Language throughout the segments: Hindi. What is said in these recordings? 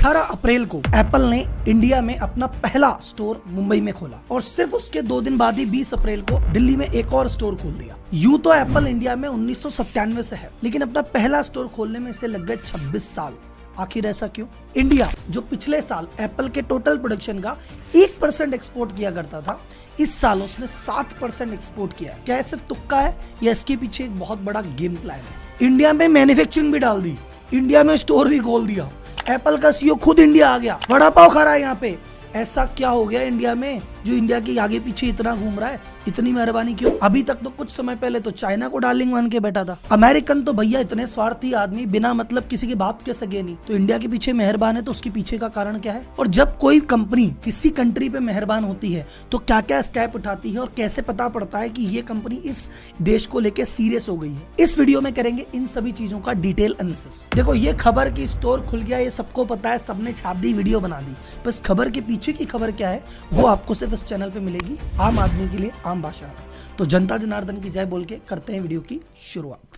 18 अप्रैल को एप्पल ने इंडिया में अपना पहला स्टोर मुंबई में खोला और सिर्फ उसके 2 दिन बाद ही 20 अप्रैल को दिल्ली में एक और स्टोर खोल दिया। यूं तो एप्पल इंडिया में 1997 से है, लेकिन अपना पहला स्टोर खोलने में इसे लग गए 26 साल। आखिर ऐसा क्यों? इंडिया जो पिछले साल एप्पल के टोटल प्रोडक्शन का 1% एक्सपोर्ट किया करता था, इस साल उसने 7% एक्सपोर्ट किया। क्या ये सिर्फ तुक्का है या इसके पीछे एक बहुत बड़ा गेम प्लान है? इंडिया में मैन्युफैक्चरिंग भी डाल दी, इंडिया में स्टोर भी खोल दिया, एप्पल का सीईओ खुद इंडिया आ गया, वड़ा पाव खा रहा है यहाँ पे। ऐसा क्या हो गया इंडिया में जो इंडिया के आगे पीछे इतना घूम रहा है? इतनी मेहरबानी क्यों? अभी तक तो कुछ समय पहले तो चाइना को डार्लिंग मान के बैठा था। अमेरिकन तो भैया इतने स्वार्थी आदमी, बिना मतलब किसी के बाप के सगे नहीं, तो इंडिया के पीछे मेहरबान है तो उसके पीछे का कारण क्या है? और जब कोई कंपनी किसी कंट्री पे मेहरबान होती है तो क्या क्या स्टेप उठाती है और कैसे पता पड़ता है कि ये कंपनी इस देश को लेकर सीरियस हो गई है? इस वीडियो में करेंगे इन सभी चीजों का डिटेल एनालिसिस। देखो, ये खबर की स्टोर खुल गया, ये सबको पता है, सबने छाप दी, वीडियो बना दी। बस खबर के पीछे की खबर क्या है वो आपको सिर्फ इस चैनल पे मिलेगी, आम आदमी के लिए आम भाषा में। तो जनता जनार्दन की जय बोल के करते हैं वीडियो की शुरुआत।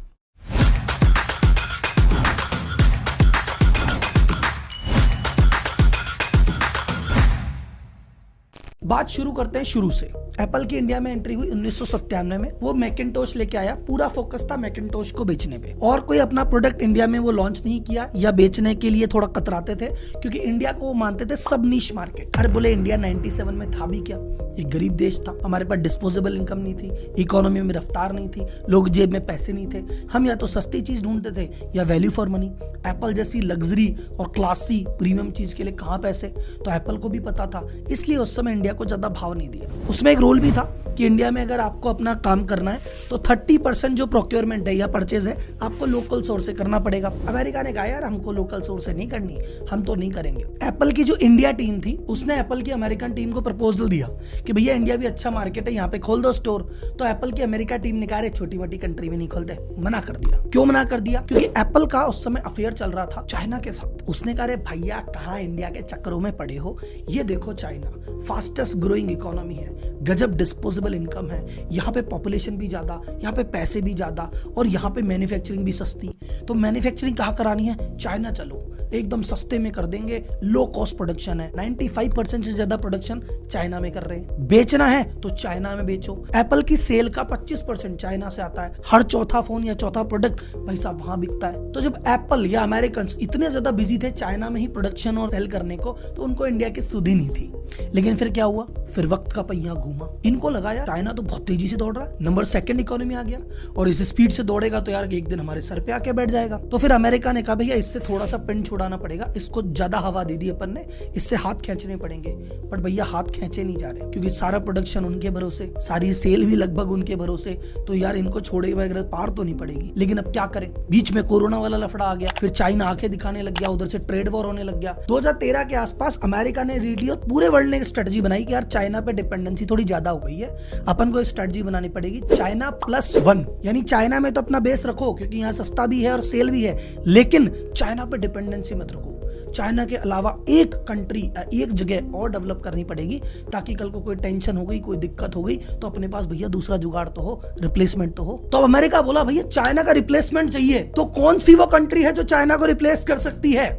बात शुरू करते हैं शुरू से। एप्पल की इंडिया में एंट्री हुई 1997 में। वो मैकिंटोश लेके आया, पूरा फोकस था मैकिंटोश को बेचने पे, और कोई अपना प्रोडक्ट इंडिया में वो लॉन्च नहीं किया या बेचने के लिए थोड़ा कतराते थे, क्योंकि इंडिया को वो मानते थे सब नीश मार्केट। अरे बोले इंडिया 97 में था भी क्या, एक गरीब देश था, हमारे पास डिस्पोजेबल इनकम नहीं थी, इकोनॉमी में रफ्तार नहीं थी, लोग जेब में पैसे नहीं थे, हम या तो सस्ती चीज ढूंढते थे या वैल्यू फॉर मनी। एप्पल जैसी लग्जरी और क्लासी प्रीमियम चीज के लिए कहाँ पैसे? तो एप्पल को भी पता था, इसलिए उस समय इंडिया को ज्यादा भाव नहीं दिया। उसमें एक रूल भी था कि इंडिया में अगर आपको अपना काम करना है तो 30% जो प्रोक्योरमेंट है या परचेज है आपको लोकल सोर्स से करना पड़ेगा। अमेरिका ने कहा यार हमको लोकल सोर्स से नहीं करनी, हम तो नहीं करेंगे। एप्पल की जो इंडिया टीम थी उसने एप्पल की अमेरिकन टीम को प्रपोजल दिया कि भैया इंडिया भी अच्छा मार्केट है, यहाँ पे खोल दो स्टोर। तो एप्पल की अमेरिका टीम ने कहा छोटी मोटी कंट्री में नहीं खोलते, मना कर दिया। क्यों मना कर दिया? क्योंकि एप्पल का उस समय अफेयर चल रहा था चाइना के साथ। उसने कहा भैया कहाँ इंडिया के चक्करों में पड़े हो, ये देखो चाइना फास्टेस्ट ग्रोइंग इकोनॉमी है, गजब डिस्पोजेबल इनकम है, यहाँ पे पॉपुलेशन भी ज्यादा, यहाँ पे पैसे भी ज्यादा, और यहाँ पे मैन्युफैक्चरिंग भी सस्ती। तो मैन्युफैक्चरिंग कहाँ करानी है? चाइना चलो, एकदम सस्ते में कर देंगे, लो कॉस्ट प्रोडक्शन है, 95% से ज्यादा प्रोडक्शन चाइना में कर रहे हैं। बेचना है तो चाइना में बेचो। एप्पल की सेल का 25% चाइना से आता है, हर चौथा फोन या चौथा प्रोडक्ट भाई साहब वहां बिकता है। तो जब एप्पल या अमेरिकन इतने ज्यादा बिजी थे चाइना में ही प्रोडक्शन और सेल करने को, तो उनको इंडिया की सुधी नहीं थी। लेकिन फिर क्या हुआ? फिर वक्त का पहिया घूमा, इनको लगा यार चाइना तो बहुत तेजी से दौड़ रहा है, नंबर 2 इकोनॉमी आ गया, और इस स्पीड से दौड़ेगा तो यार एक दिन हमारे सर पे आके बैठ जाएगा। तो फिर अमेरिका ने कहा भैया इससे थोड़ा सा पिन छुड़ाना पड़ेगा, इसको ज्यादा हवा दे दी अपन ने, इससे हाथ खींचने पड़ेंगे। पर भैया हाथ खींचे नहीं जा रहे, क्योंकि सारा प्रोडक्शन उनके भरोसे, सारी सेल भी लगभग उनके भरोसे, तो यार इनको छोड़े बगैर पार तो नहीं पड़ेगी। लेकिन अब क्या करें? बीच में कोरोना वाला लफड़ा आ गया, फिर चाइना आंखें दिखाने लग गया, उधर से ट्रेड वॉर होने लग गया। 2013 के आसपास अमेरिका ने रेडियो, पूरे वर्ल्ड ने स्ट्रेटजी बनाई कि यार चाइना पे डिपेंडेंसी थोड़ी ज्यादा हो गई है, अपन को स्ट्रेटजी बनानी पड़ेगी चाइना +1, यानी चाइना में तो अपना बेस रखो क्योंकि यहाँ सस्ता भी है और सेल भी है, लेकिन चाइना पे डिपेंडेंसी मत रखो। चाइना के अलावा एक कंट्री, एक जगह और डेवलप करनी पड़ेगी, ताकि कल को कोई टेंशन हो गई, कोई दिक्कत हो गई तो अपने पास भैया दूसरा जुगाड़ तो हो, रिप्लेसमेंट तो हो। तो अमेरिका बोला भैया चाइना का रिप्लेसमेंट चाहिए, तो कौन सी वो कंट्री है जो चाइना को रिप्लेस कर सकती है?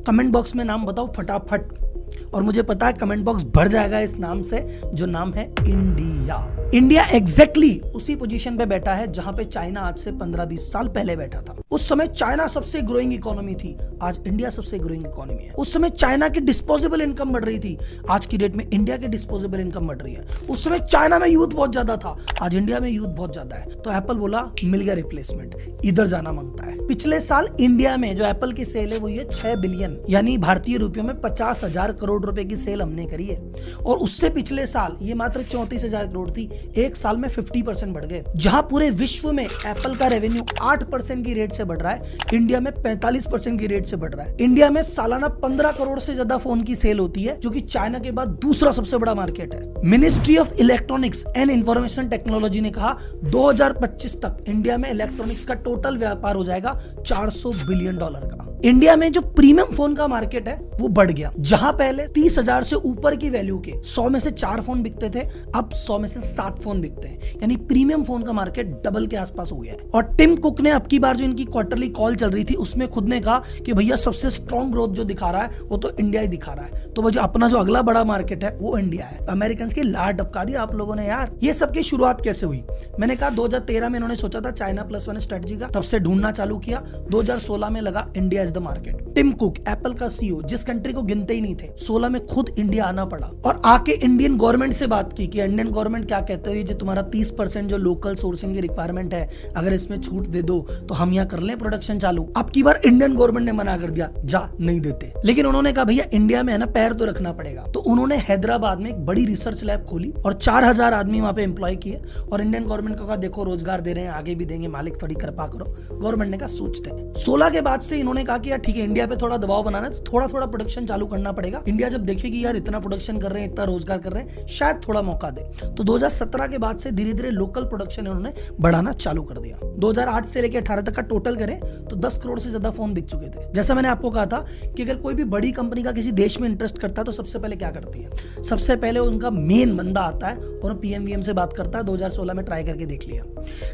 कमेंट बॉक्स में नाम बताओ फटाफट, और मुझे पता है कमेंट बॉक्स भर जाएगा इस नाम से, जो नाम है इंडिया। इंडिया एग्जैक्टली उसी पोजीशन पे बैठा है जहां पे चाइना आज से 15-20 साल पहले बैठा था। उस समय चाइना सबसे ग्रोइंग इकोनॉमी थी, आज इंडिया सबसे ग्रोइंग इकोनॉमी है। उस समय चाइना की डिस्पोजेबल इनकम बढ़ रही थी, आज की डेट में इंडिया की डिस्पोजेबल इनकम बढ़ रही है। उस समय चाइना में यूथ बहुत ज्यादा था, आज इंडिया में यूथ बहुत ज्यादा है। तो एप्पल बोला मिल गया रिप्लेसमेंट, इधर जाना मांगता है। पिछले साल इंडिया में जो एप्पल की सेल है वो ये 6 बिलियन, यानी भारतीय रुपयों में 50,000 करोड़ रुपए की सेल हमने करी है। और उससे पिछले साल ये मात्र 34,000 करोड़ थी, एक साल में 50% बढ़ गए। जहां पूरे विश्व में एप्पल का रेवेन्यू 8% की रेट से बढ़ रहा है, इंडिया में 45% की रेट से बढ़ रहा है। इंडिया में सालाना 15 करोड़ से ज्यादा फोन की सेल होती है, जो कि चाइना के बाद दूसरा सबसे बड़ा मार्केट है। Ministry of electronics and information technology ने कहा 2025 तक इंडिया में इलेक्ट्रॉनिक्स का टोटल व्यापार हो जाएगा $400 बिलियन का। इंडिया में जो प्रीमियम फोन का मार्केट है वो बढ़ गया। जहां पहले 30,000 से ऊपर की वैल्यू के 100 में से 4 फोन बिकते थे, अब 100 में से 7 फोन बिकते हैं, यानी प्रीमियम फोन का मार्केट डबल के आसपास हो गया है। और टिम कुक ने अब की बार जो इनकी क्वार्टरली कॉल चल रही थी उसमें खुद ने कहा कि भैया सबसे स्ट्रॉन्ग ग्रोथ जो दिखा रहा है वो तो इंडिया ही दिखा रहा है, तो वो जो अपना जो अगला बड़ा मार्केट है वो इंडिया है। अमेरिकन की लार टपका दी आप लोगों ने यार। ये सब की शुरुआत कैसे हुई? मैंने कहा 2013 में इन्होंने सोचा था चाइना प्लस वन स्ट्रेटजी का, तब से ढूंढना चालू किया। 2016 में लगा India is the market. Tim Cook Apple का सीईओ जिस कंट्री को गिनते ही नहीं थे, 16 में खुद इंडिया आना पड़ा और आके इंडियन गवर्नमेंट से बात की कि इंडियन गवर्नमेंट क्या कहते हो, जो तुम्हारा 30% जो लोकल सोर्सिंग की रिक्वायरमेंट है अगर इसमें छूट दे दो तो हम यहाँ कर लें प्रोडक्शन चालू। अब की बार इंडियन गवर्नमेंट ने मना कर दिया, जा नहीं देते। लेकिन उन्होंने कहा भैया इंडिया में है ना पैर तो रखना पड़ेगा, तो उन्होंने हैदराबाद में एक बड़ी रिसर्च लैब खोली और 4,000 आदमी वहां पे एम्प्लॉय किए और इंडियन गवर्नमेंट को कहा देखो रोजगार दे रहे हैं, आगे भी देंगे, मालिक थोड़ी कृपा करो। गवर्नमेंट ने कहा सोचते हैं। 16 के बाद से इन्होंने कहा कि यार ठीक है इंडिया पे थोड़ा दबाव बनाना है तो थोड़ा थोड़ा प्रोडक्शन चालू करना पड़ेगा। इंडिया जब देखेगी यार इतना प्रोडक्शन कर रहे हैं, इतना रोजगार कर रहे हैं, शायद थोड़ा मौका दे। तो 2017 के बाद से धीरे धीरे लोकल प्रोडक्शन इन्होंने बढ़ाना चालू कर दिया। 2008 से लेकर 18 तक का टोटल करें तो 10 करोड़ से ज्यादा फोन बिक चुके थे। जैसा मैंने आपको कहा था कि अगर कोई भी बड़ी कंपनी का किसी देश में इंटरेस्ट करता है तो सबसे पहले क्या करती है? सबसे पहले उनका मेन बंदा आता है और पीएमवीएम से बात करता है। 2016 में ट्राई करके देख लिया।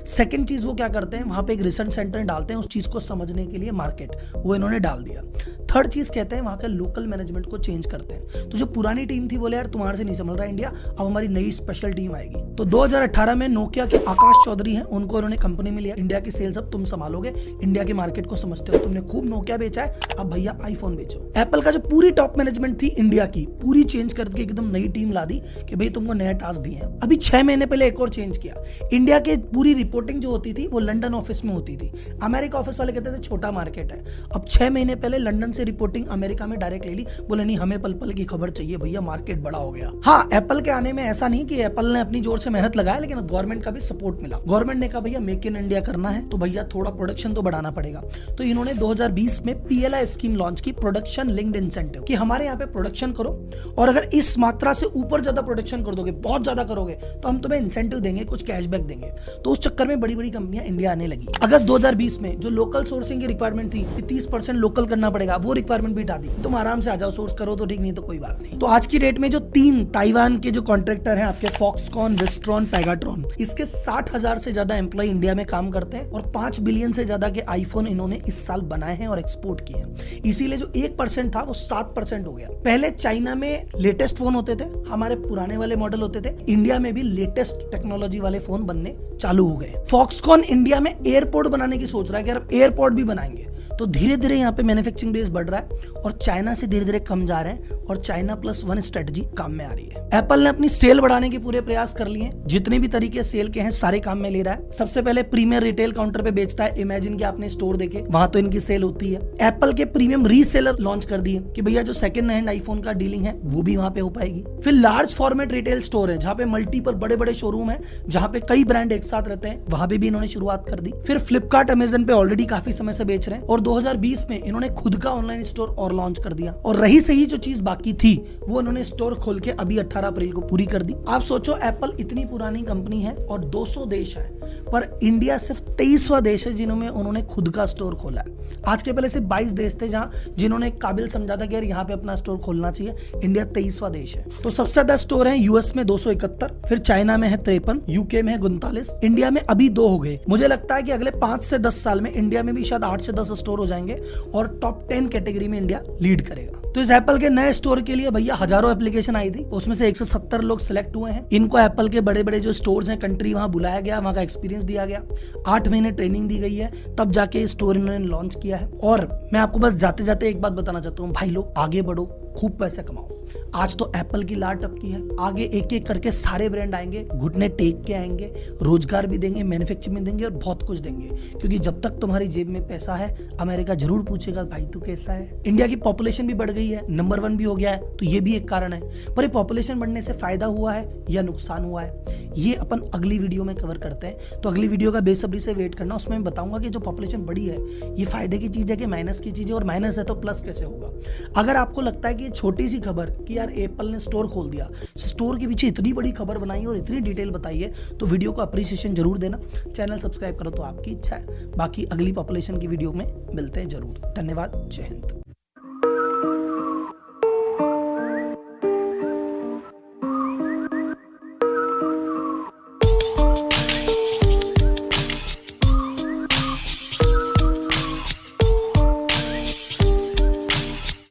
सेकंड चीज वो क्या करते हैं, वहां पे एक रिसर्च सेंटर डालते हैं उस चीज को समझने के लिए, मार्केट वो इन्होंने डाल दिया। थर्ड चीज कहते हैं वहां के लोकल मैनेजमेंट को चेंज करते हैं। तो जो पुरानी टीम थी बोले यार तुम्हारे से नहीं संभल रहा इंडिया, अब हमारी नई स्पेशल टीम आएगी। तो 2018 में नोकिया के आकाश चौधरी हैं, उनको उन्होंने कंपनी में लिया। इंडिया की सेल्स अब तुम संभालोगे, इंडिया के मार्केट को समझते हो, तुमने खूब नोकिया बेचा है, अब भैया आईफोन बेचो। एप्पल का जो पूरी टॉप मैनेजमेंट थी इंडिया की, पूरी चेंज करके एकदम नई टीम ला दी कि भाई तुमको नया टास्क दिए हैं। अभी 6 महीने पहले एक और चेंज किया। इंडिया के पूरी रिपोर्टिंग जो होती थी वो लंदन ऑफिस में होती थी। अमेरिका ऑफिस वाले कहते थे छोटा मार्केट है। अब 6 महीने पहले लंदन से रिपोर्टिंग अमेरिका में डायरेक्ट ले ली, बोले नहीं हमें पल पल की खबर चाहिए भैया, मार्केट बड़ा हो गया। हाँ, एप्पल के आने में ऐसा नहीं कि एप्पल ने अपनी जोर से मेहनत लगाया, लेकिन गवर्नमेंट का भी सपोर्ट मिला। गवर्नमेंट ने कहा भैया मेक इन इंडिया करना है तो भैया थोड़ा प्रोडक्शन तो बढ़ाना पड़ेगा। तो इन्होंने 2020 में PLI स्कीम लॉन्च की, प्रोडक्शन लिंक्ड इंसेंटिव, कि हमारे यहाँ पे प्रोडक्शन करो और अगर इस मात्रा से ऊपर ज्यादा प्रोडक्शन कर दोगे, बहुत ज्यादा करोगे, तो हम तुम्हें इंसेंटिव देंगे, कुछ कैशबैक देंगे। तो उस चक्कर में बड़ी बड़ी कंपनियां इंडिया आने लगी। अगस्त 2020 में जो लोकल सोर्सिंग की रिक्वायरमेंट थी कि 30% लोकल करना पड़ेगा, वो रिक्वायरमेंट भी हटा दी। तुम आराम से आ जाओ, सोर्स करो तो ठीक, नहीं तो कोई बात नहीं। तो आज की डेट में जो 3 ताइवान के जो कॉन्ट्रैक्टर हैं आपके, फॉक्सकॉन, वेस्ट्रॉन, पेगाट्रॉन, इसके 60,000 से ज्यादा एम्प्लॉय इंडिया में काम करते हैं और 5 बिलियन से ज्यादा के आईफोन इन्होंने इस साल बनाए हैं और एक्सपोर्ट किए हैं। इसीलिए जो 1% था वो 7% हो गया। पहले चाइना में लेटेस्ट फोन होते थे, हमारे पुराने वाले मॉडल होते थे, इंडिया में भी लेटेस्ट टेक्नोलॉजी वाले फोन बनने चालू हो गए। फॉक्सकॉन इंडिया में एयरपोर्ट बनाने की सोच रहा है कि अब एयरपोर्ट भी बनाएंगे। तो धीरे धीरे यहाँ पे मैन्युफैक्चरिंग बेस बढ़ रहा है और चाइना से धीरे धीरे कम जा रहे हैं और चाइना प्लस वन स्ट्रेटजी काम में आ रही है। एप्पल ने अपनी सेल बढ़ाने के पूरे प्रयास कर लिए, जितने भी तरीके सेल के हैं सारे काम में ले रहा है। सबसे पहले प्रीमियर रिटेल काउंटर पे बेचता है, इमेजिन के आपने स्टोर देखे, वहां तो इनकी सेल होती है। एप्पल के प्रीमियम रीसेलर लॉन्च कर दिए कि भैया जो सेकंड हैंड आईफोन का डीलिंग है वो भी वहां पे हो पाएगी। फिर लार्ज फॉर्मेट रिटेल स्टोर है जहां पे मल्टीपल बड़े बड़े शोरूम है, जहां पे कई ब्रांड एक साथ रहते हैं, वहां पे भी इन्होंने शुरुआत कर दी। फिर फ्लिपकार्ट, अमेजन पे ऑलरेडी काफी समय से बेच रहे हैं और 2020 में इन्होंने खुद का ऑनलाइन स्टोर और लॉन्च कर दिया। और रही सही जो चीज बाकी थी वो इन्होंने स्टोर खोल के अभी 18 अप्रैल को पूरी कर दी। आप सोचो एप्पल इतनी पुरानी कंपनी है और 200 देश है, पर इंडिया सिर्फ 23वां देश है जिन्होंने उन्होंने खुद का स्टोर खोला है। आज के पहले सिर्फ 22 देश थे जिन्होंने काबिल समझा था कि यार यहाँ पे अपना स्टोर खोलना चाहिए। इंडिया 23वां देश है। तो सबसे ज्यादा स्टोर है यूएस में 271, फिर चाइना में है 53, यूके में है 39, इंडिया में अभी 2 हो गए। मुझे लगता है कि अगले 5 से 10 साल में इंडिया में भी शायद 8 से 10 स्टोर हो जाएंगे और टॉप 10 कैटेगरी में इंडिया लीड करेगा। तो इस एप्पल के नए स्टोर के लिए भैया हजारों एप्लीकेशन आई थी, उसमें से 170 लोग सिलेक्ट हुए हैं। इनको एप्पल के बड़े बड़े जो स्टोर्स हैं कंट्री, वहां बुलाया गया, वहां का एक्सपीरियंस दिया गया, 8 महीने ट्रेनिंग दी गई है, तब जाके स्टोर इन्होंने लॉन्च किया है। और मैं आपको बस जाते जाते एक बात बताना चाहता हूँ, भाई लोग आगे बढ़ो, खूब पैसे कमाओ। आज तो एप्पल की लाट टपकी है, आगे एक एक करके सारे ब्रांड आएंगे, घुटने टेक के आएंगे, रोजगार भी देंगे, मैन्युफैक्चरिंग देंगे और बहुत कुछ देंगे। क्योंकि जब तक तुम्हारी जेब में पैसा है, अमेरिका जरूर पूछेगा भाई तू कैसा है। इंडिया की पॉपुलेशन भी बढ़ गई है, नंबर 1 भी हो गया है, तो ये भी एक कारण है। पर ये पॉपुलेशन बढ़ने से फायदा हुआ है या नुकसान हुआ है, ये अपन अगली वीडियो में कवर करते हैं। तो अगली वीडियो का बेसब्री से वेट करना, उसमें मैं बताऊंगा कि जो पॉपुलेशन बढ़ी है ये फायदे की चीज है कि माइनस की चीज है, और माइनस है तो प्लस कैसे होगा। अगर आपको लगता है कि छोटी सी खबर कि यार एप्पल ने स्टोर खोल दिया, स्टोर के पीछे इतनी बड़ी खबर बनाई और इतनी डिटेल बताई है, तो वीडियो को अप्रिसिएशन जरूर देना। चैनल सब्सक्राइब करो तो आपकी इच्छा है, बाकी अगली पॉपुलेशन की वीडियो में मिलते हैं जरूर। धन्यवाद, जय हिंद।